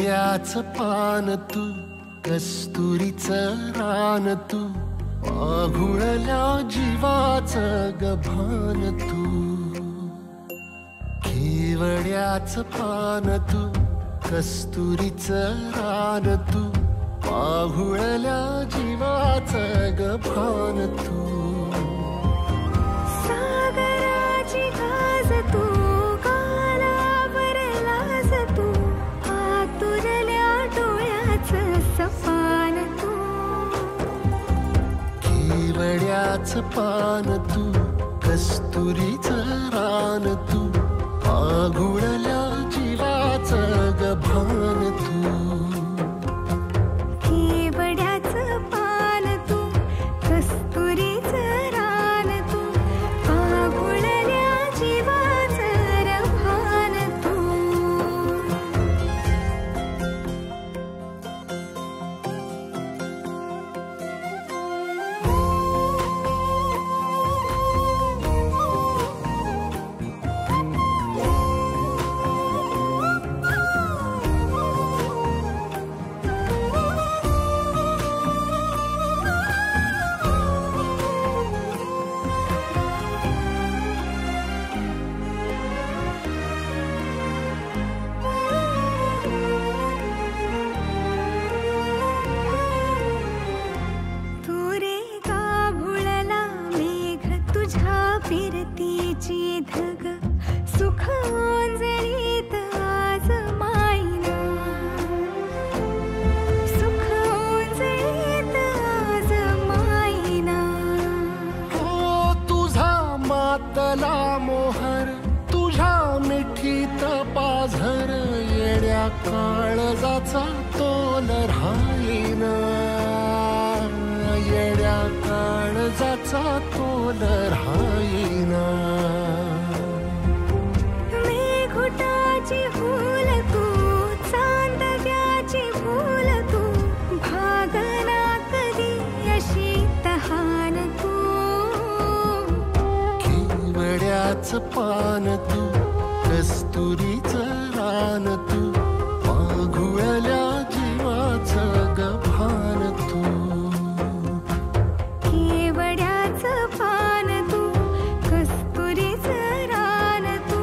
केवड्याचं पान तू, कस्तुरीचं रान तू, आघुळल्या जीवाचं गभान तू. केवड्याचं पान तू, कस्तुरीचं रान तू, आघुळल्या जीवाचं गभान तू. सागराची गाज तू, गालावरलाज तू, आतुरल्या डोळ्याचं सपान तू. केवड्याचं पान तू, कस्तुरीचं रान तू, आघुळल्या जीवाचं गभान तू. केवड्याचं पान तू, कस्तुरीचं रान तू, आघुळल्या जीवाचं रभान तू. फिरतीची धग सुख ओंजळीत आज मायना, सुख ओंजळीत आज मायना. ओ तुझा मातला मोहर, तुझ्या मिठीत पाझर, येड्या काळजाचा तोल राहीना, येड्या काळजाचा तोल राहीना. मेघुटाची फूल तू, चांदव्याची फूल तू, भागना कधी अशी तहान तू. केवड्याचं पान तू, कस्तुरीचं रान तू, आघुळल्या जीवाचं गभान तू. केवड्याचं पान तू, कस्तुरीचं रान तू,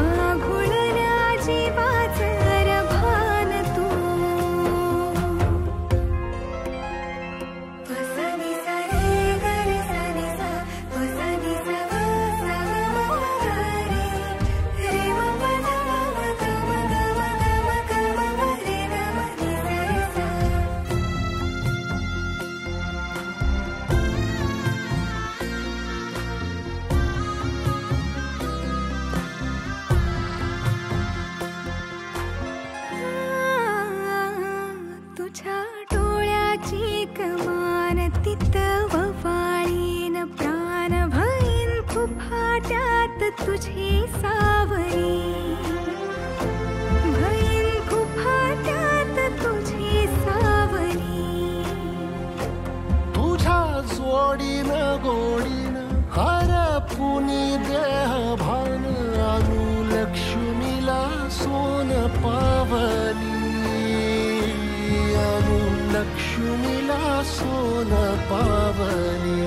आघुळल्या जीवाचं रभान तू. सा नि सा रे ग रे सा नि सा, सा नि सा ग सा ग म ग रे, रे म प ध म ग म ग म ग म ग म रे ग म नि सा रे सा. तुझ्या डोळ्याची कमान तिथं ववाळीन, प्राण भईन फुफाट्यात तुझी सावरी, भईन फुफाट्यात तुझी सावरी. तुझ्या जोडीनं गोडीनं हरपुनी देह भान, अनुलक्ष्मीला सोन पावली, अनुलक्ष्मीला सोन पावली.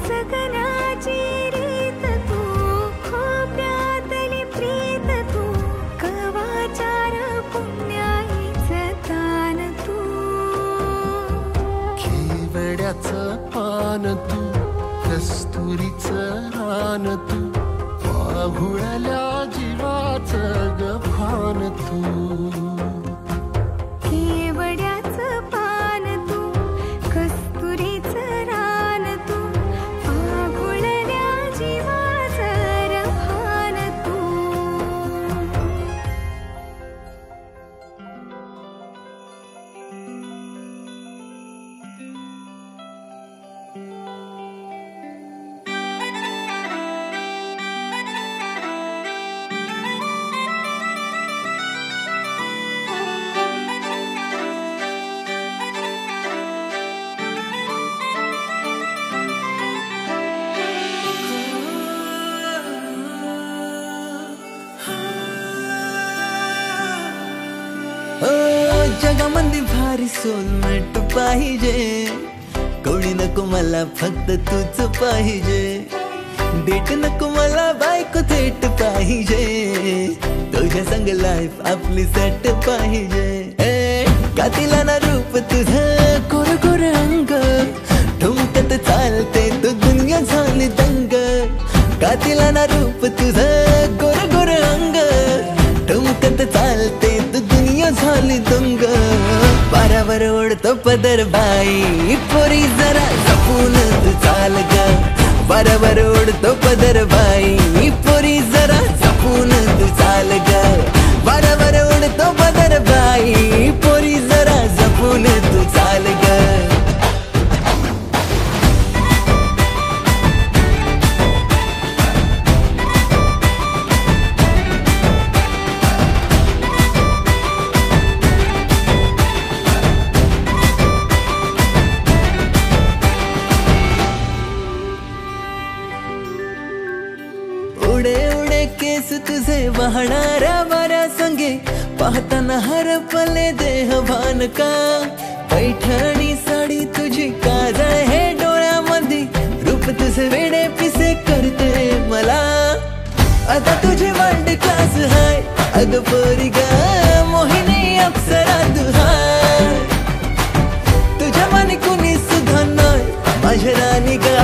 सगनाची रीत तू, खोप्यातली प्रीत तू, कवाचार पुण्याईचं दान तू. केवड्याचं पान तू, कस्तुरीचं रान तू, आघुळल्या जीवाचं गभान तू. केवड्याचं पान तू, कस्तुरीचं रान तू, आघुळल्या जीवाचं रभान तू. जगामध्ये भारी सोलमेट पाहिजे, कोणी नको मला फक्त तूच पाहिजे. डेट नको मला बायको थेट पाहिजे, तुझ्या संग लाईफ आपली सेट पाहिजे. कातिला ना रूप तुझं कोर कोर अंग, ठुमकत चालते तू दुनिया झाली दंग. कातिला ना रूप तुझं गोर गोर अंग, ठुमकत चालते तू दुनिया झाली दंग. बारावर ओढतो पदर बाई, पोरी जरा जपून तू चाल ग. बारावर ओढतो पदर बाई, पोरी जरा जपून तू चाल ग. बारावर ओढतो पदर बाई, पोरी जरा जपून तू चाल ग. उडे उडे केस तुझे वाहणाऱ्या वाऱ्या संगे, पाहताना हरपले देह भान का. पैठणी साडी तुझी काजळ हे डोळ्यामध्ये, रूप तुझे वेडे पिसे करते मला. आता तुझी वर्ल्ड क्लास हाय अग पोरी ग, मोहिनी अप्सरा तू हाय. तुझ्या मनी कुणी सुद्धा नाही माझ्या राणी ग,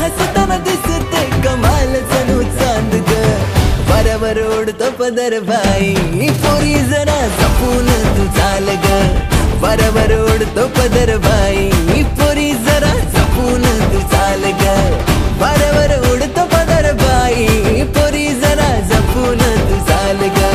हसताना दिसते कमाल जणू चांद ग. बरोबर ओढतो पदर बाई, पोरी जरा जपून तू चाल ग. बरोबर ओढतो पदर बाई, पोरी जरा जपून तू चाल ग. बरोबर ओढतो पदर बाई, पोरी जरा जपून तू चाल ग.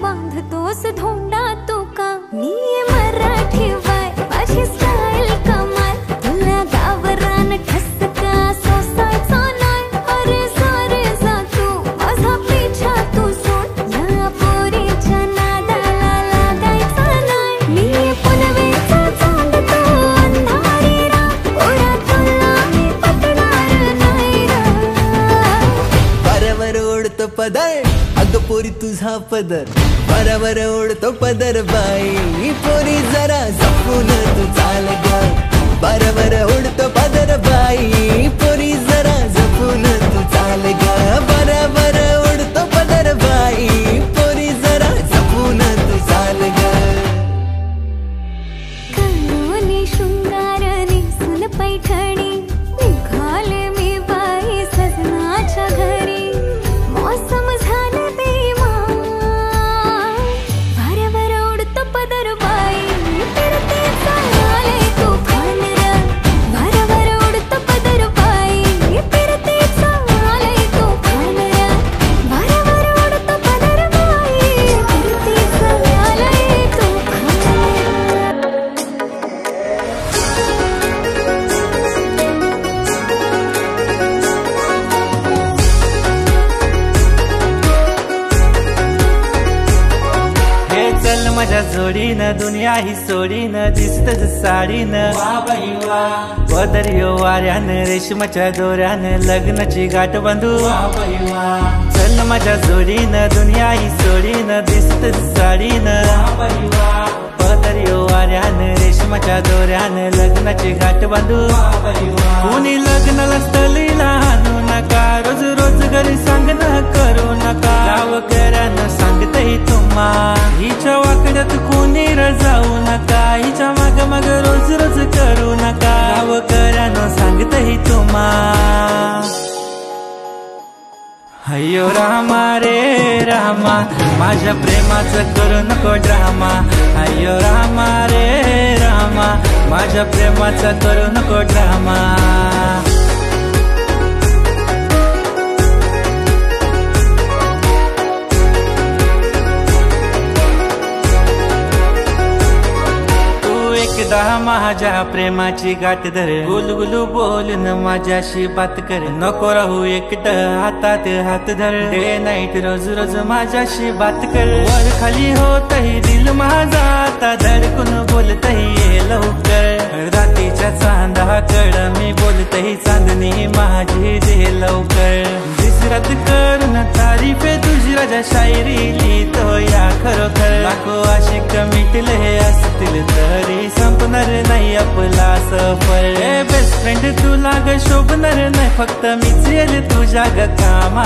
बांधतोस धोंडा तू का, मी मराठी बाय माझी स्टाईल कमाल. तुला गावरान ठसका सोसायचा नाही, अरे सारे जा तू माझा पिछा तू सोड. या पोरीच्या नादाला लागायचा नाही, मी पुनवेचा चांद तो अंधारी रात. ओढा तुला मी पटणार नाही रा. बरोबर ओढतो पदर अग पोरी तुझा पदर. बरोबर ओढतो पदर बाई, पोरी जरा जपून तू चाल ग. बरोबर ओढतो पदर बाई, पोरी जरा जपून तू चाल ग. बरोबर ओढतो पदर बाई, पोरी जरा जपून तू चाल ग. करोनी शृंगारनी सुन पैठणी, निघाले मी बाई सजनाच्या घरी. मौसम झाले बेमान, वाऱ्यावर ओढतो पदर बाई, फिरते चालले तुफान रा. वाऱ्यावर ओढतो पदर बाई, फिरते चालले तुफान रा. वाऱ्यावर ओढतो पदर बाई, फिरते चालले तुफान रा. हे चल माझ्या जोडीनं, दुनिया ही सोडीनं, दिसतच साडीनं. पदरियो वाऱ्यानं, रेशमाच्या दोऱ्यानं, लग्नाची गाठ बांधू. चल माझ्या जोडीनं, दुनिया ही सोडीनं, दिसतच साडीनं. पदरियो वाऱ्यानं, रेशमाच्या दोऱ्यानं, लग्नाची गाठ बांधू. कुणी लग्नाला स्थलीला आणू नका, रोज रोज घरी सांगणं करू नका. गावकऱ्यानं सांगतही तुम्हा, हिच्या वाकड्यात कोणी जाऊ नका. हिच्या माग माग रोज रोज करू नका. गावकऱ्यानं सांगतही तुम्हा. अय्यो रामा रे रामा, माझ्या प्रेमाचं करू नको ड्रामा. अय्यो रामा रे रामा, माझ्या प्रेमाचं करू नको ड्रामा. एकदा माझ्या प्रेमाची गाठ धर, गुलगुलू बोलून माझ्याशी बात कर, नको राहू एकट हातात हात धर, डे नाईट रोज रोज माझ्याशी बात कर, वर खाली होतही दिल माझा आता धडकून बोलतही ये लवकर, रात्रीच्या चांदाकड मी बोलतही चांदणी माझी दे लवकर, दिसरात करून तारीफे तुझी राजा शायरी लिहितो या खरोखर, लाखो आशिक मिटले हे असतील तरी संपणार नाही आपला सफर, बेस्ट फ्रेंड तुला ग शोभणार नाही फक्त मीच येईल तुझ्या ग कामा,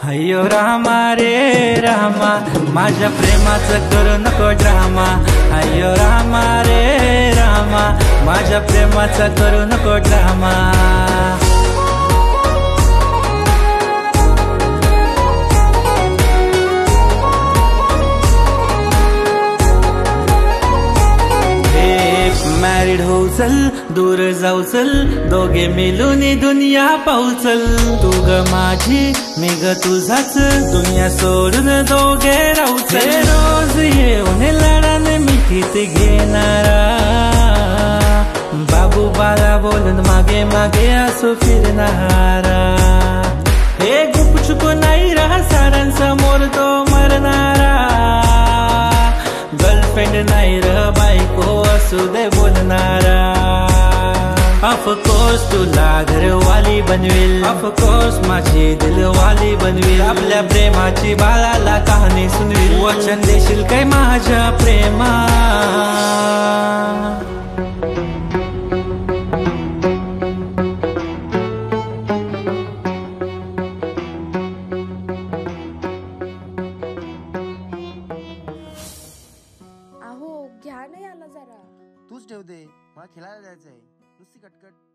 अय्यो रामा रे रामा माझ्या प्रेमाचं करू नको ड्रामा, अय्यो रामा रे रामा माझ्या प्रेमाचं करू नको ड्रामा. मॅरिड होऊ चल, दूर जाऊ चल, दोघे मिळून दुनिया पाहू चल, तू ग माझी मी ग तुझाच, दुनिया सोडून दोघे राहू चल, रोज येऊन लढान मिठीत घेणारा, बाबू बाला बोलून मागे मागे असो फिरणारा, हे गुपचुप नाही राहा सारांसमोर तो मरणारा, गर्लफ्रेंड नाही र बायको असू दे बोलणारा, ऑफकोर्स तुला घरवाली बनवेल, ऑफकोर्स माझी दिलवाली बनवेल, आपल्या प्रेमाची बाळाला कहाणी सुनवेल, वचन देशील काय माझ्या प्रेमा. अहो घ्या ना याला जरा. तूच ठेव दे, मला खेळायला जायचंय, नुसती कटकट.